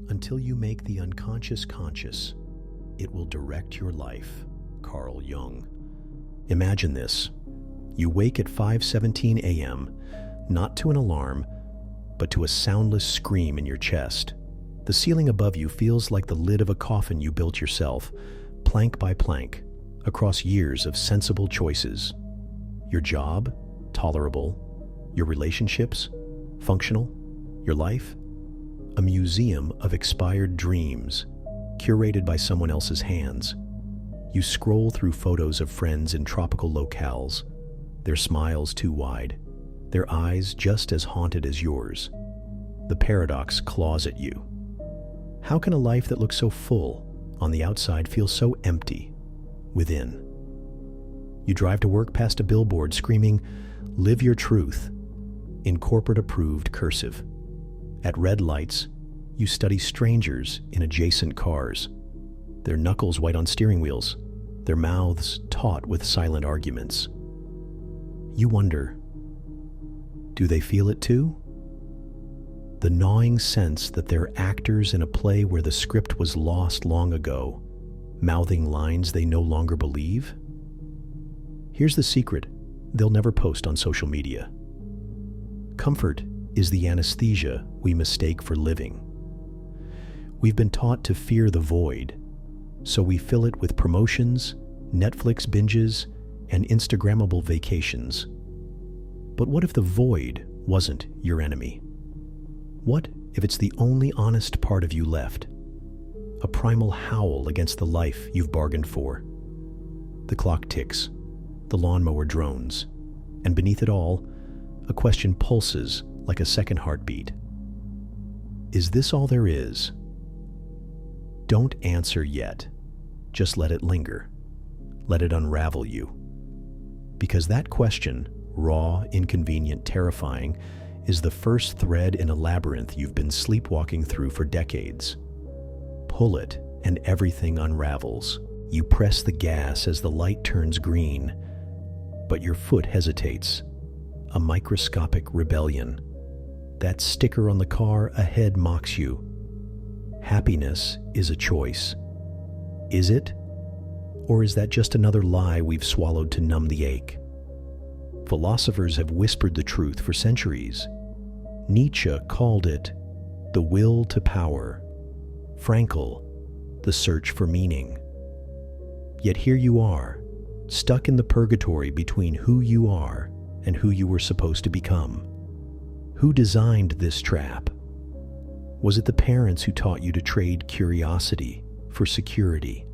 Until you make the unconscious conscious, it will direct your life. Carl Jung. Imagine this. You wake at 5:17 a.m., not to an alarm, but to a soundless scream in your chest. The ceiling above you feels like the lid of a coffin you built yourself, plank by plank, across years of sensible choices. Your job, tolerable. Your relationships, functional. Your life, a museum of expired dreams, curated by someone else's hands. You scroll through photos of friends in tropical locales, their smiles too wide, their eyes just as haunted as yours. The paradox claws at you. How can a life that looks so full on the outside feel so empty within? You drive to work past a billboard screaming, "Live your truth," in corporate-approved cursive. At red lights, you study strangers in adjacent cars, their knuckles white on steering wheels, their mouths taut with silent arguments. You wonder, do they feel it too? The gnawing sense that they're actors in a play where the script was lost long ago, mouthing lines they no longer believe? Here's the secret they'll never post on social media. Comfort is the anesthesia we mistake for living. We've been taught to fear the void, so we fill it with promotions, Netflix binges, and Instagrammable vacations. But what if the void wasn't your enemy? What if it's the only honest part of you left? A primal howl against the life you've bargained for. The clock ticks, the lawnmower drones, and beneath it all, a question pulses like a second heartbeat. Is this all there is? Don't answer yet. Just let it linger. Let it unravel you. Because that question, raw, inconvenient, terrifying, is the first thread in a labyrinth you've been sleepwalking through for decades. Pull it, and everything unravels. You press the gas as the light turns green, but your foot hesitates. A microscopic rebellion. That sticker on the car ahead mocks you. Happiness is a choice. Is it? Or is that just another lie we've swallowed to numb the ache? Philosophers have whispered the truth for centuries. Nietzsche called it the will to power. Frankl, the search for meaning. Yet here you are, stuck in the purgatory between who you are and who you were supposed to become. Who designed this trap? Was it the parents who taught you to trade curiosity for security?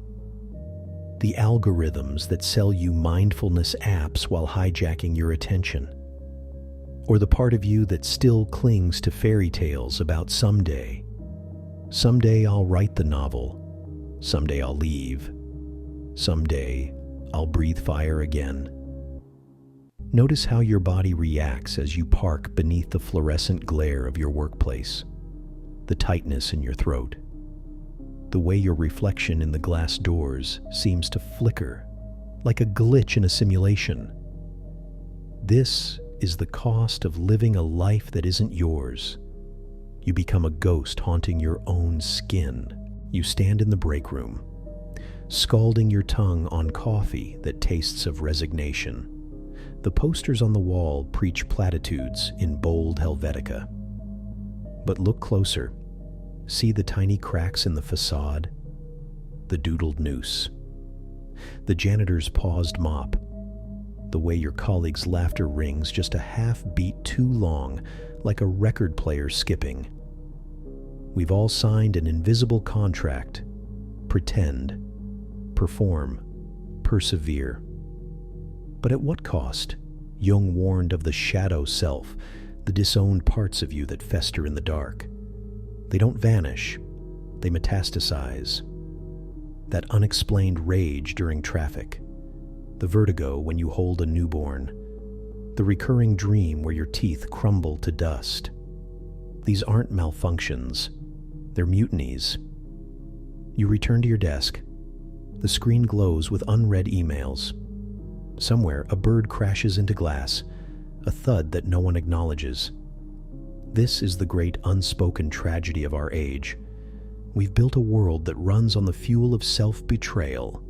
The algorithms that sell you mindfulness apps while hijacking your attention? Or the part of you that still clings to fairy tales about someday? Someday I'll write the novel. Someday I'll leave. Someday I'll breathe fire again. Notice how your body reacts as you park beneath the fluorescent glare of your workplace. The tightness in your throat. The way your reflection in the glass doors seems to flicker, like a glitch in a simulation. This is the cost of living a life that isn't yours. You become a ghost haunting your own skin. You stand in the break room, scalding your tongue on coffee that tastes of resignation. The posters on the wall preach platitudes in bold Helvetica. But look closer. See the tiny cracks in the facade? The doodled noose. The janitor's paused mop. The way your colleague's laughter rings just a half beat too long, like a record player skipping. We've all signed an invisible contract. Pretend. Perform. Persevere. But at what cost? Jung warned of the shadow self, the disowned parts of you that fester in the dark. They don't vanish, they metastasize. That unexplained rage during traffic, the vertigo when you hold a newborn, the recurring dream where your teeth crumble to dust. These aren't malfunctions, they're mutinies. You return to your desk. The screen glows with unread emails. Somewhere, a bird crashes into glass, a thud that no one acknowledges. This is the great unspoken tragedy of our age. We've built a world that runs on the fuel of self-betrayal.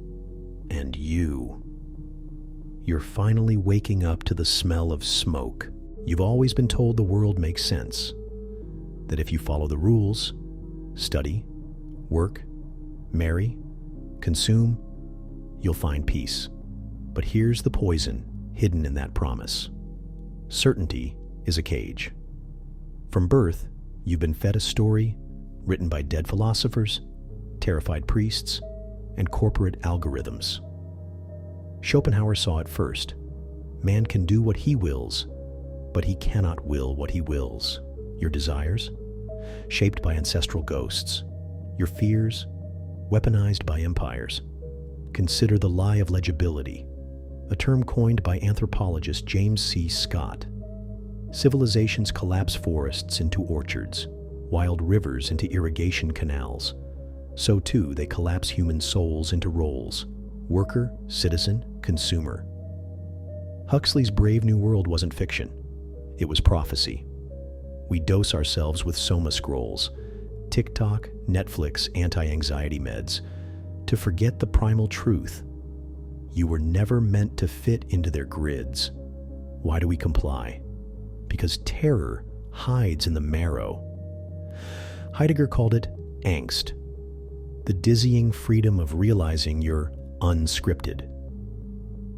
And you're finally waking up to the smell of smoke. You've always been told the world makes sense, that if you follow the rules, study, work, marry, consume, you'll find peace. But here's the poison hidden in that promise. Certainty is a cage. From birth, you've been fed a story written by dead philosophers, terrified priests, and corporate algorithms. Schopenhauer saw it first. Man can do what he wills, but he cannot will what he wills. Your desires, shaped by ancestral ghosts. Your fears, weaponized by empires. Consider the lie of legibility, a term coined by anthropologist James C. Scott. Civilizations collapse forests into orchards, wild rivers into irrigation canals. So too, they collapse human souls into roles: worker, citizen, consumer. Huxley's Brave New World wasn't fiction. It was prophecy. We dose ourselves with Soma scrolls, TikTok, Netflix, anti-anxiety meds, to forget the primal truth. You were never meant to fit into their grids. Why do we comply? Because terror hides in the marrow. Heidegger called it angst, the dizzying freedom of realizing you're unscripted.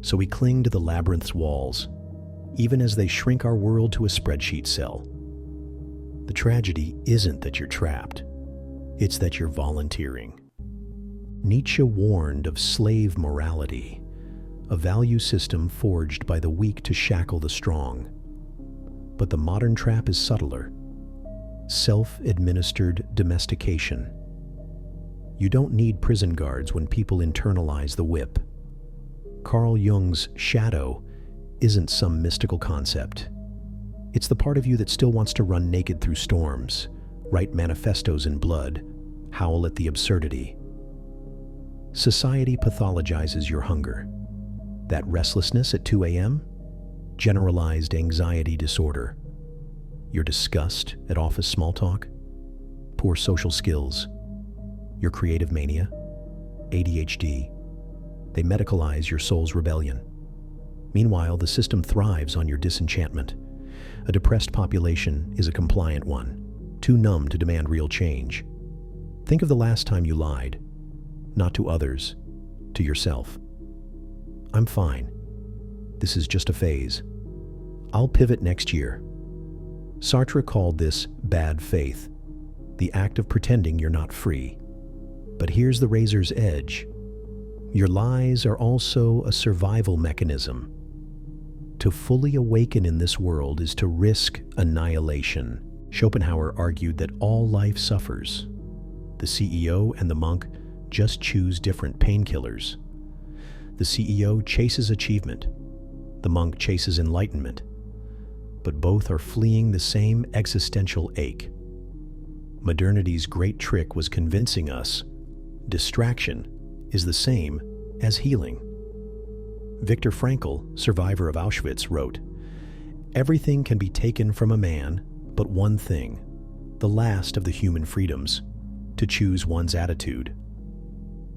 So we cling to the labyrinth's walls, even as they shrink our world to a spreadsheet cell. The tragedy isn't that you're trapped, it's that you're volunteering. Nietzsche warned of slave morality, a value system forged by the weak to shackle the strong. But the modern trap is subtler: self-administered domestication. You don't need prison guards when people internalize the whip. Carl Jung's shadow isn't some mystical concept. It's the part of you that still wants to run naked through storms, write manifestos in blood, howl at the absurdity. Society pathologizes your hunger. That restlessness at 2 a.m.? Generalized anxiety disorder. Your disgust at office small talk? Poor social skills. Your creative mania? ADHD. They medicalize your soul's rebellion. Meanwhile, the system thrives on your disenchantment. A depressed population is a compliant one, too numb to demand real change. Think of the last time you lied. Not to others, to yourself. I'm fine. This is just a phase. I'll pivot next year. Sartre called this bad faith, the act of pretending you're not free. But here's the razor's edge. Your lies are also a survival mechanism. To fully awaken in this world is to risk annihilation. Schopenhauer argued that all life suffers. The CEO and the monk just choose different painkillers. The CEO chases achievement. The monk chases enlightenment. But both are fleeing the same existential ache. Modernity's great trick was convincing us distraction is the same as healing. Viktor Frankl, survivor of Auschwitz, wrote, "Everything can be taken from a man, but one thing, the last of the human freedoms, to choose one's attitude."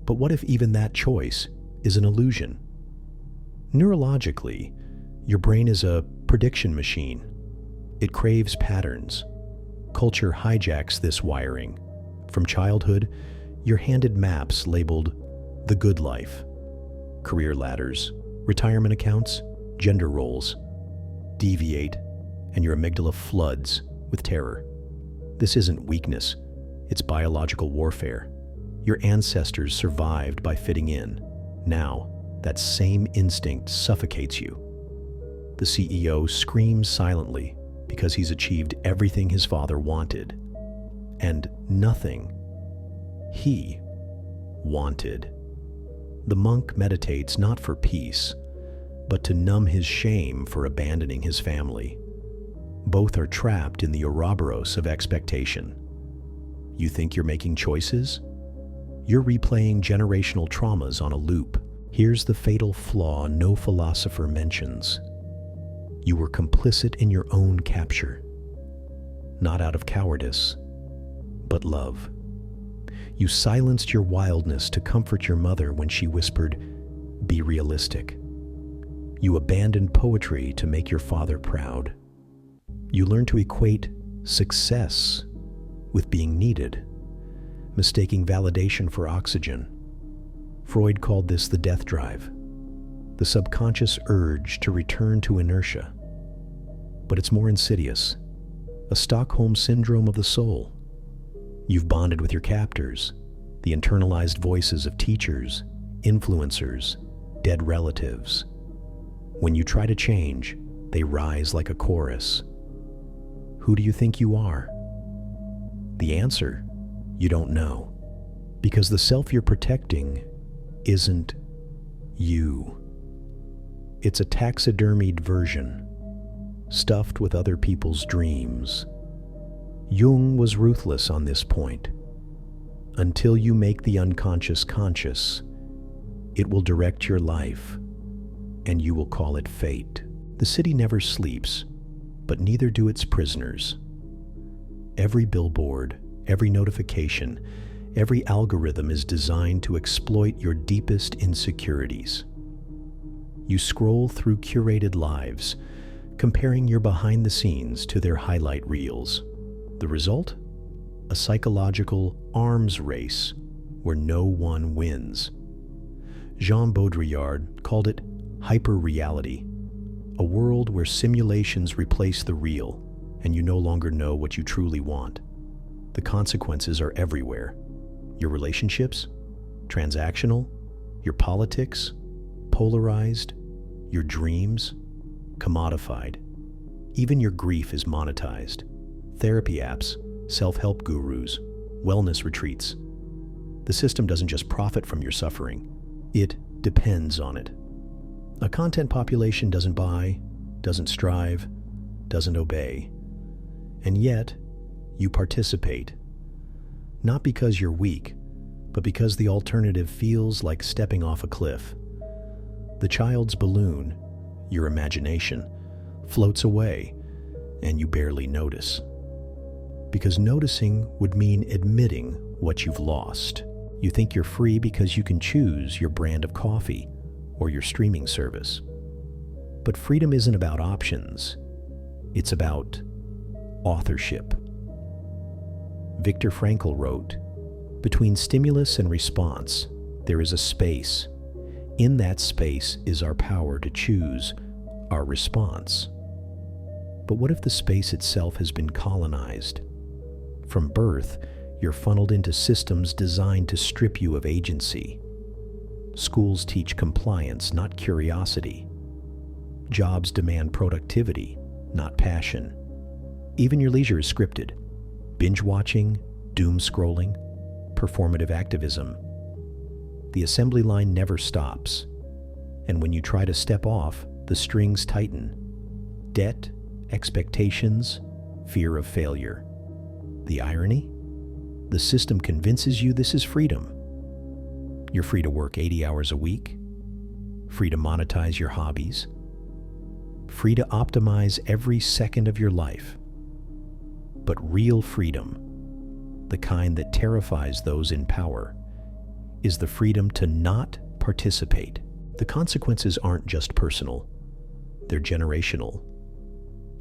But what if even that choice is an illusion? Neurologically, your brain is a prediction machine. It craves patterns. Culture hijacks this wiring. From childhood, you're handed maps labeled the good life, career ladders, retirement accounts, gender roles. Deviate, and your amygdala floods with terror. This isn't weakness, it's biological warfare. Your ancestors survived by fitting in. Now, that same instinct suffocates you. The CEO screams silently because he's achieved everything his father wanted, and nothing he wanted. The monk meditates not for peace, but to numb his shame for abandoning his family. Both are trapped in the Ouroboros of expectation. You think you're making choices? You're replaying generational traumas on a loop. Here's the fatal flaw no philosopher mentions. You were complicit in your own capture, not out of cowardice, but love. You silenced your wildness to comfort your mother when she whispered, "Be realistic." You abandoned poetry to make your father proud. You learned to equate success with being needed, mistaking validation for oxygen. Freud called this the death drive, the subconscious urge to return to inertia. But it's more insidious, a Stockholm syndrome of the soul. You've bonded with your captors, the internalized voices of teachers, influencers, dead relatives. When you try to change, they rise like a chorus. Who do you think you are? The answer, you don't know. Because the self you're protecting isn't you. It's a taxidermied version, stuffed with other people's dreams. Jung was ruthless on this point. Until you make the unconscious conscious, it will direct your life, and you will call it fate. The city never sleeps, but neither do its prisoners. Every billboard, every notification, every algorithm is designed to exploit your deepest insecurities. You scroll through curated lives, comparing your behind the scenes to their highlight reels. The result? A psychological arms race where no one wins. Jean Baudrillard called it hyper-reality, a world where simulations replace the real and you no longer know what you truly want. The consequences are everywhere. Your relationships, transactional, your politics, polarized, your dreams, commodified. Even your grief is monetized. Therapy apps, self-help gurus, wellness retreats. The system doesn't just profit from your suffering, it depends on it. A content population doesn't buy, doesn't strive, doesn't obey. And yet, you participate. Not because you're weak, but because the alternative feels like stepping off a cliff. The child's balloon, your imagination, floats away, and you barely notice. Because noticing would mean admitting what you've lost. You think you're free because you can choose your brand of coffee or your streaming service. But freedom isn't about options. It's about authorship. Viktor Frankl wrote, "Between stimulus and response, there is a space. In that space is our power to choose our response." But what if the space itself has been colonized? From birth, you're funneled into systems designed to strip you of agency. Schools teach compliance, not curiosity. Jobs demand productivity, not passion. Even your leisure is scripted. Binge watching, doom scrolling, performative activism. The assembly line never stops. And when you try to step off, the strings tighten. Debt, expectations, fear of failure. The irony? The system convinces you this is freedom. You're free to work 80 hours a week, free to monetize your hobbies, free to optimize every second of your life. But real freedom, the kind that terrifies those in power, is the freedom to not participate. The consequences aren't just personal, they're generational.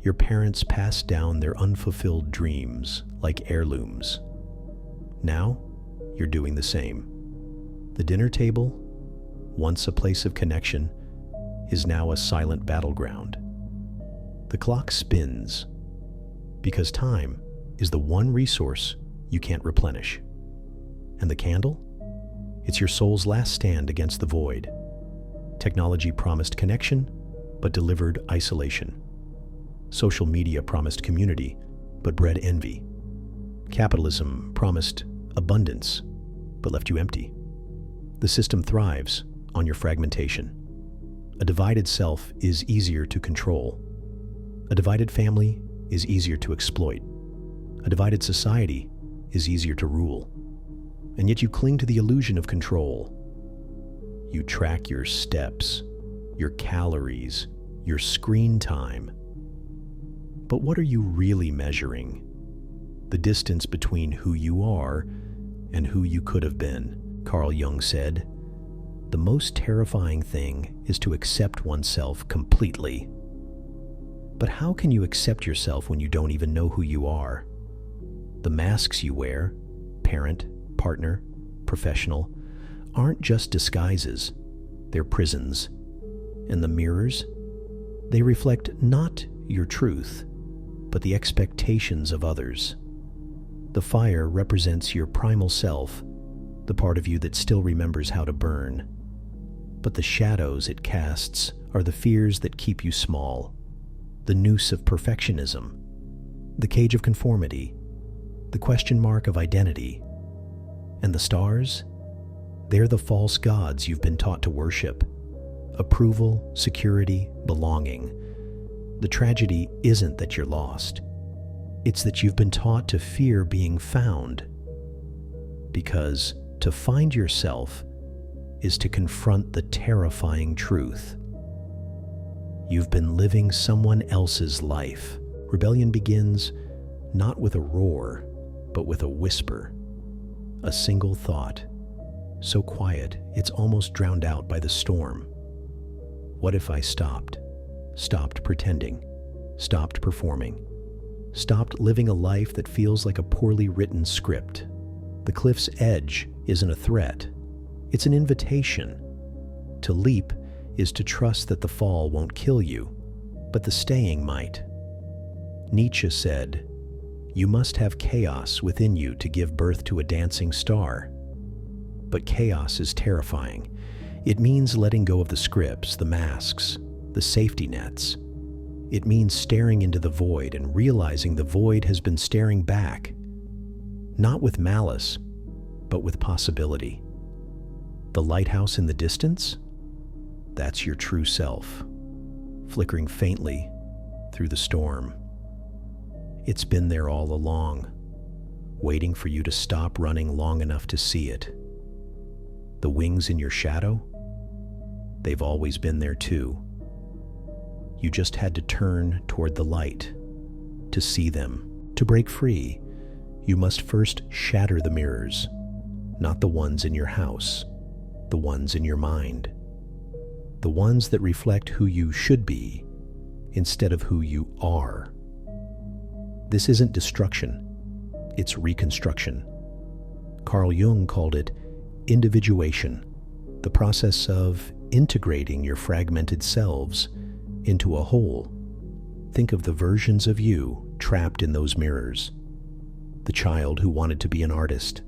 Your parents passed down their unfulfilled dreams like heirlooms. Now, you're doing the same. The dinner table, once a place of connection, is now a silent battleground. The clock spins because time is the one resource you can't replenish. And the candle? It's your soul's last stand against the void. Technology promised connection, but delivered isolation. Social media promised community, but bred envy. Capitalism promised abundance, but left you empty. The system thrives on your fragmentation. A divided self is easier to control. A divided family is easier to exploit. A divided society is easier to rule. And yet you cling to the illusion of control. You track your steps, your calories, your screen time. But what are you really measuring? The distance between who you are and who you could have been. Carl Jung said, "The most terrifying thing is to accept oneself completely." But how can you accept yourself when you don't even know who you are? The masks you wear, parent, partner, professional, aren't just disguises, they're prisons. And the mirrors, they reflect not your truth, but the expectations of others. The fire represents your primal self, the part of you that still remembers how to burn. But the shadows it casts are the fears that keep you small, the noose of perfectionism, the cage of conformity, the question mark of identity. And the stars? They're the false gods you've been taught to worship. Approval, security, belonging. The tragedy isn't that you're lost. It's that you've been taught to fear being found. Because to find yourself is to confront the terrifying truth. You've been living someone else's life. Rebellion begins not with a roar, but with a whisper. A single thought, so quiet it's almost drowned out by the storm. What if I stopped pretending, stopped performing, stopped living a life that feels like a poorly written script? The cliff's edge isn't a threat, it's an invitation. To leap is to trust that the fall won't kill you, but the staying might. Nietzsche said, "You must have chaos within you to give birth to a dancing star." But chaos is terrifying. It means letting go of the scripts, the masks, the safety nets. It means staring into the void and realizing the void has been staring back, not with malice, but with possibility. The lighthouse in the distance? That's your true self, flickering faintly through the storm. It's been there all along, waiting for you to stop running long enough to see it. The wings in your shadow? They've always been there too. You just had to turn toward the light to see them. To break free, you must first shatter the mirrors, not the ones in your house, the ones in your mind, the ones that reflect who you should be instead of who you are. This isn't destruction, it's reconstruction. Carl Jung called it individuation, the process of integrating your fragmented selves into a whole. Think of the versions of you trapped in those mirrors. The child who wanted to be an artist,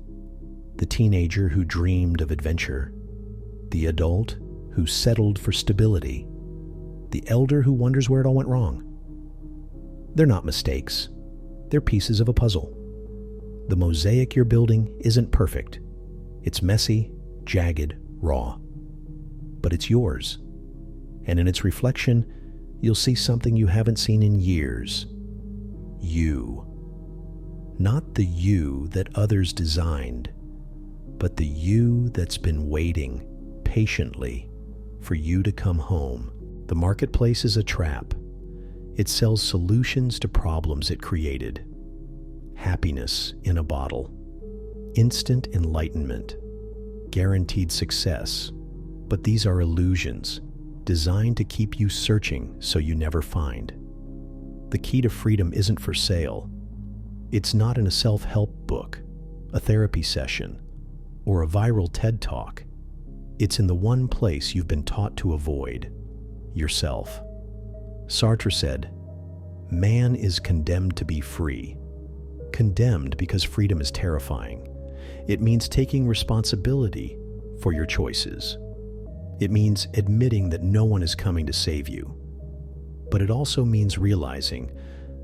the teenager who dreamed of adventure, the adult who settled for stability, the elder who wonders where it all went wrong. They're not mistakes, they're pieces of a puzzle. The mosaic you're building isn't perfect. It's messy, jagged, raw. But it's yours. And in its reflection, you'll see something you haven't seen in years. You. Not the you that others designed, but the you that's been waiting patiently for you to come home. The marketplace is a trap. It sells solutions to problems it created. Happiness in a bottle. Instant enlightenment. Guaranteed success. But these are illusions, designed to keep you searching so you never find. The key to freedom isn't for sale. It's not in a self-help book, a therapy session, or a viral TED Talk. It's in the one place you've been taught to avoid, yourself. Sartre said, "Man is condemned to be free." Condemned because freedom is terrifying. It means taking responsibility for your choices. It means admitting that no one is coming to save you. But it also means realizing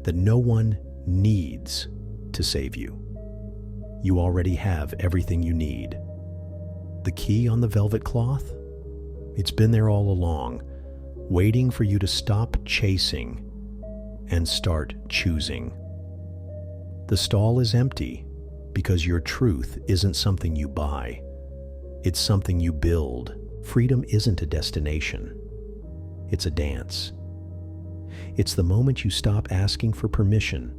that no one needs to save you. You already have everything you need. The key on the velvet cloth? It's been there all along, waiting for you to stop chasing and start choosing. The stall is empty because your truth isn't something you buy. It's something you build. Freedom isn't a destination. It's a dance. It's the moment you stop asking for permission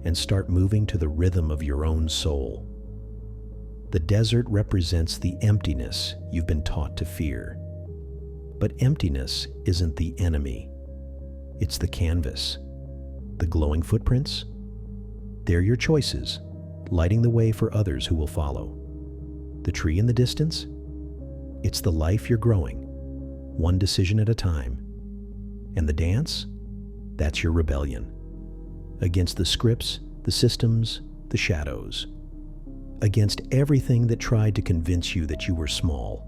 and start moving to the rhythm of your own soul. The desert represents the emptiness you've been taught to fear. But emptiness isn't the enemy. It's the canvas. The glowing footprints? They're your choices, lighting the way for others who will follow. The tree in the distance? It's the life you're growing, one decision at a time. And the dance? That's your rebellion. Against the scripts, the systems, the shadows. Against everything that tried to convince you that you were small.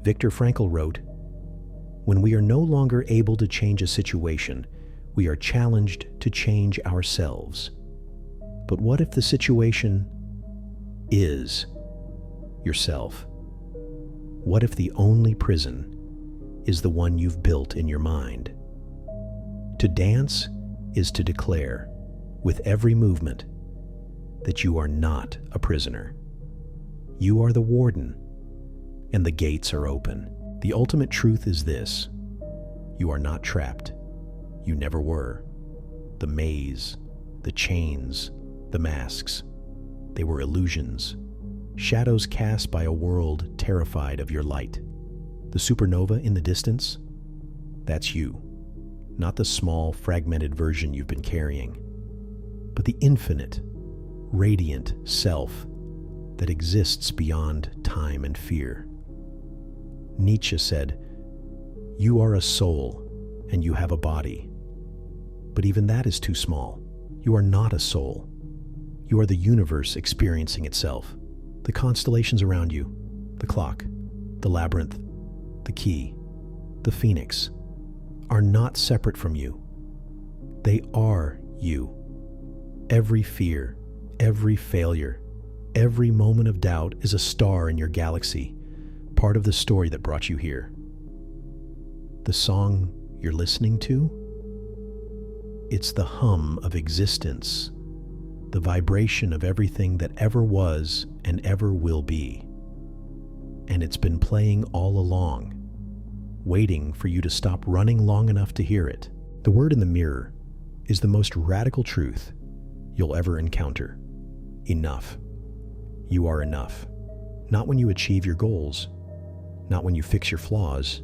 Viktor Frankl wrote, "When we are no longer able to change a situation, we are challenged to change ourselves." But what if the situation is yourself? What if the only prison is the one you've built in your mind? To dance is to declare, with every movement, that you are not a prisoner. You are the warden, and the gates are open. The ultimate truth is this: you are not trapped. You never were. The maze, the chains, the masks, they were illusions. Shadows cast by a world terrified of your light. The supernova in the distance? That's you. Not the small, fragmented version you've been carrying, but the infinite, radiant self that exists beyond time and fear. Nietzsche said, "You are a soul, and you have a body." But even that is too small. You are not a soul. You are the universe experiencing itself. The constellations around you, the clock, the labyrinth, the key, the phoenix, are not separate from you. They are you. Every fear, every failure, every moment of doubt is a star in your galaxy, part of the story that brought you here. The song you're listening to? It's the hum of existence, the vibration of everything that ever was and ever will be. And it's been playing all along, waiting for you to stop running long enough to hear it. The word in the mirror is the most radical truth you'll ever encounter. Enough. You are enough. Not when you achieve your goals, not when you fix your flaws,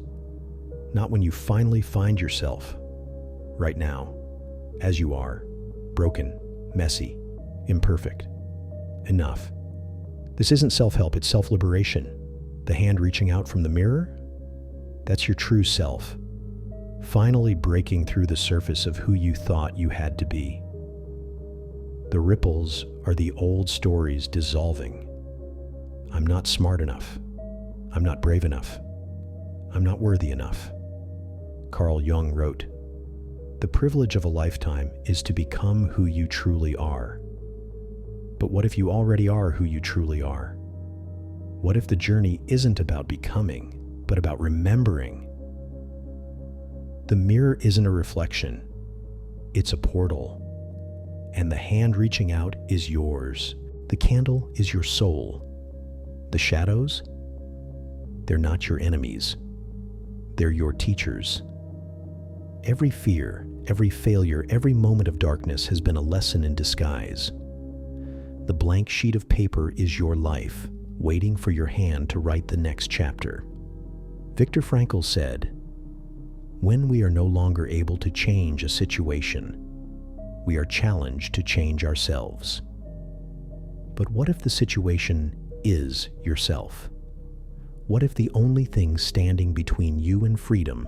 not when you finally find yourself. Right now, as you are, broken, messy, imperfect. Enough. This isn't self-help, it's self-liberation. The hand reaching out from the mirror? That's your true self, finally breaking through the surface of who you thought you had to be. The ripples are the old stories dissolving. I'm not smart enough. I'm not brave enough. I'm not worthy enough. Carl Jung wrote, "The privilege of a lifetime is to become who you truly are." But what if you already are who you truly are? What if the journey isn't about becoming, but about remembering? The mirror isn't a reflection, it's a portal. And the hand reaching out is yours. The candle is your soul. The shadows? They're not your enemies. They're your teachers. Every fear, every failure, every moment of darkness has been a lesson in disguise. The blank sheet of paper is your life, waiting for your hand to write the next chapter. Viktor Frankl said, "When we are no longer able to change a situation, we are challenged to change ourselves." But what if the situation is yourself? What if the only thing standing between you and freedom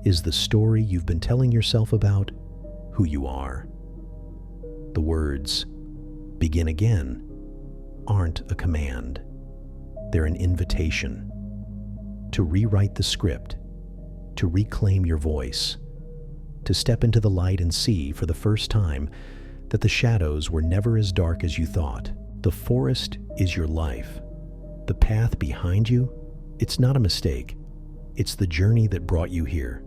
is the story you've been telling yourself about who you are? The words, "begin again," aren't a command. They're an invitation to rewrite the script, to reclaim your voice, to step into the light and see for the first time that the shadows were never as dark as you thought. The forest is your life. The path behind you, it's not a mistake. It's the journey that brought you here.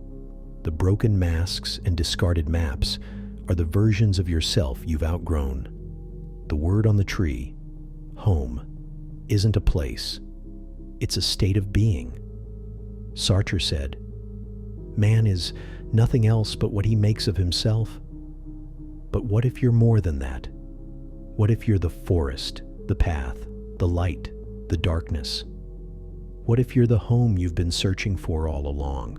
The broken masks and discarded maps are the versions of yourself you've outgrown. The word on the tree, home, isn't a place. It's a state of being. Sartre said, "Man is nothing else but what he makes of himself." But what if you're more than that? What if you're the forest, the path, the light, the darkness? What if you're the home you've been searching for all along?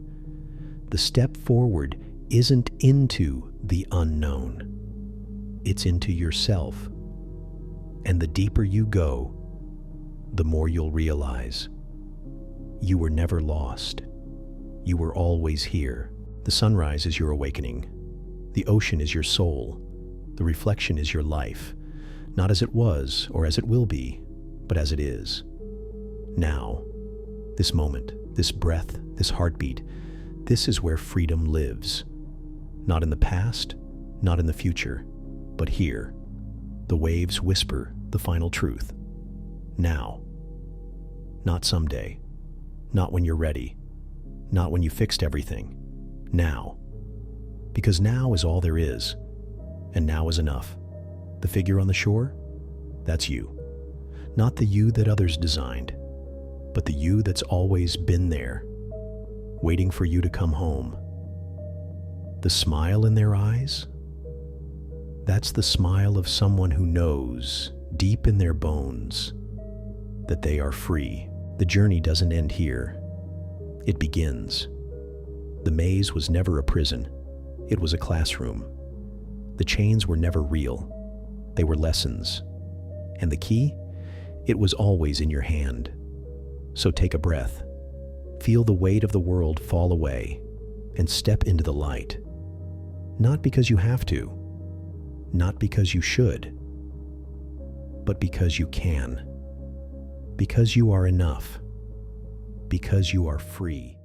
The step forward isn't into the unknown. It's into yourself. And the deeper you go, the more you'll realize you were never lost. You were always here. The sunrise is your awakening. The ocean is your soul. The reflection is your life, not as it was or as it will be, but as it is. Now, this moment, this breath, this heartbeat, this is where freedom lives. Not in the past, not in the future, but here. The waves whisper the final truth. Now. Not someday. Not when you're ready. Not when you fixed everything. Now. Because now is all there is. And now is enough. The figure on the shore? That's you. Not the you that others designed, but the you that's always been there, waiting for you to come home. The smile in their eyes? That's the smile of someone who knows, deep in their bones, that they are free. The journey doesn't end here. It begins. The maze was never a prison. It was a classroom. The chains were never real. They were lessons. And the key? It was always in your hand. So take a breath. Feel the weight of the world fall away and step into the light. Not because you have to, not because you should, but because you can. Because you are enough. Because you are free.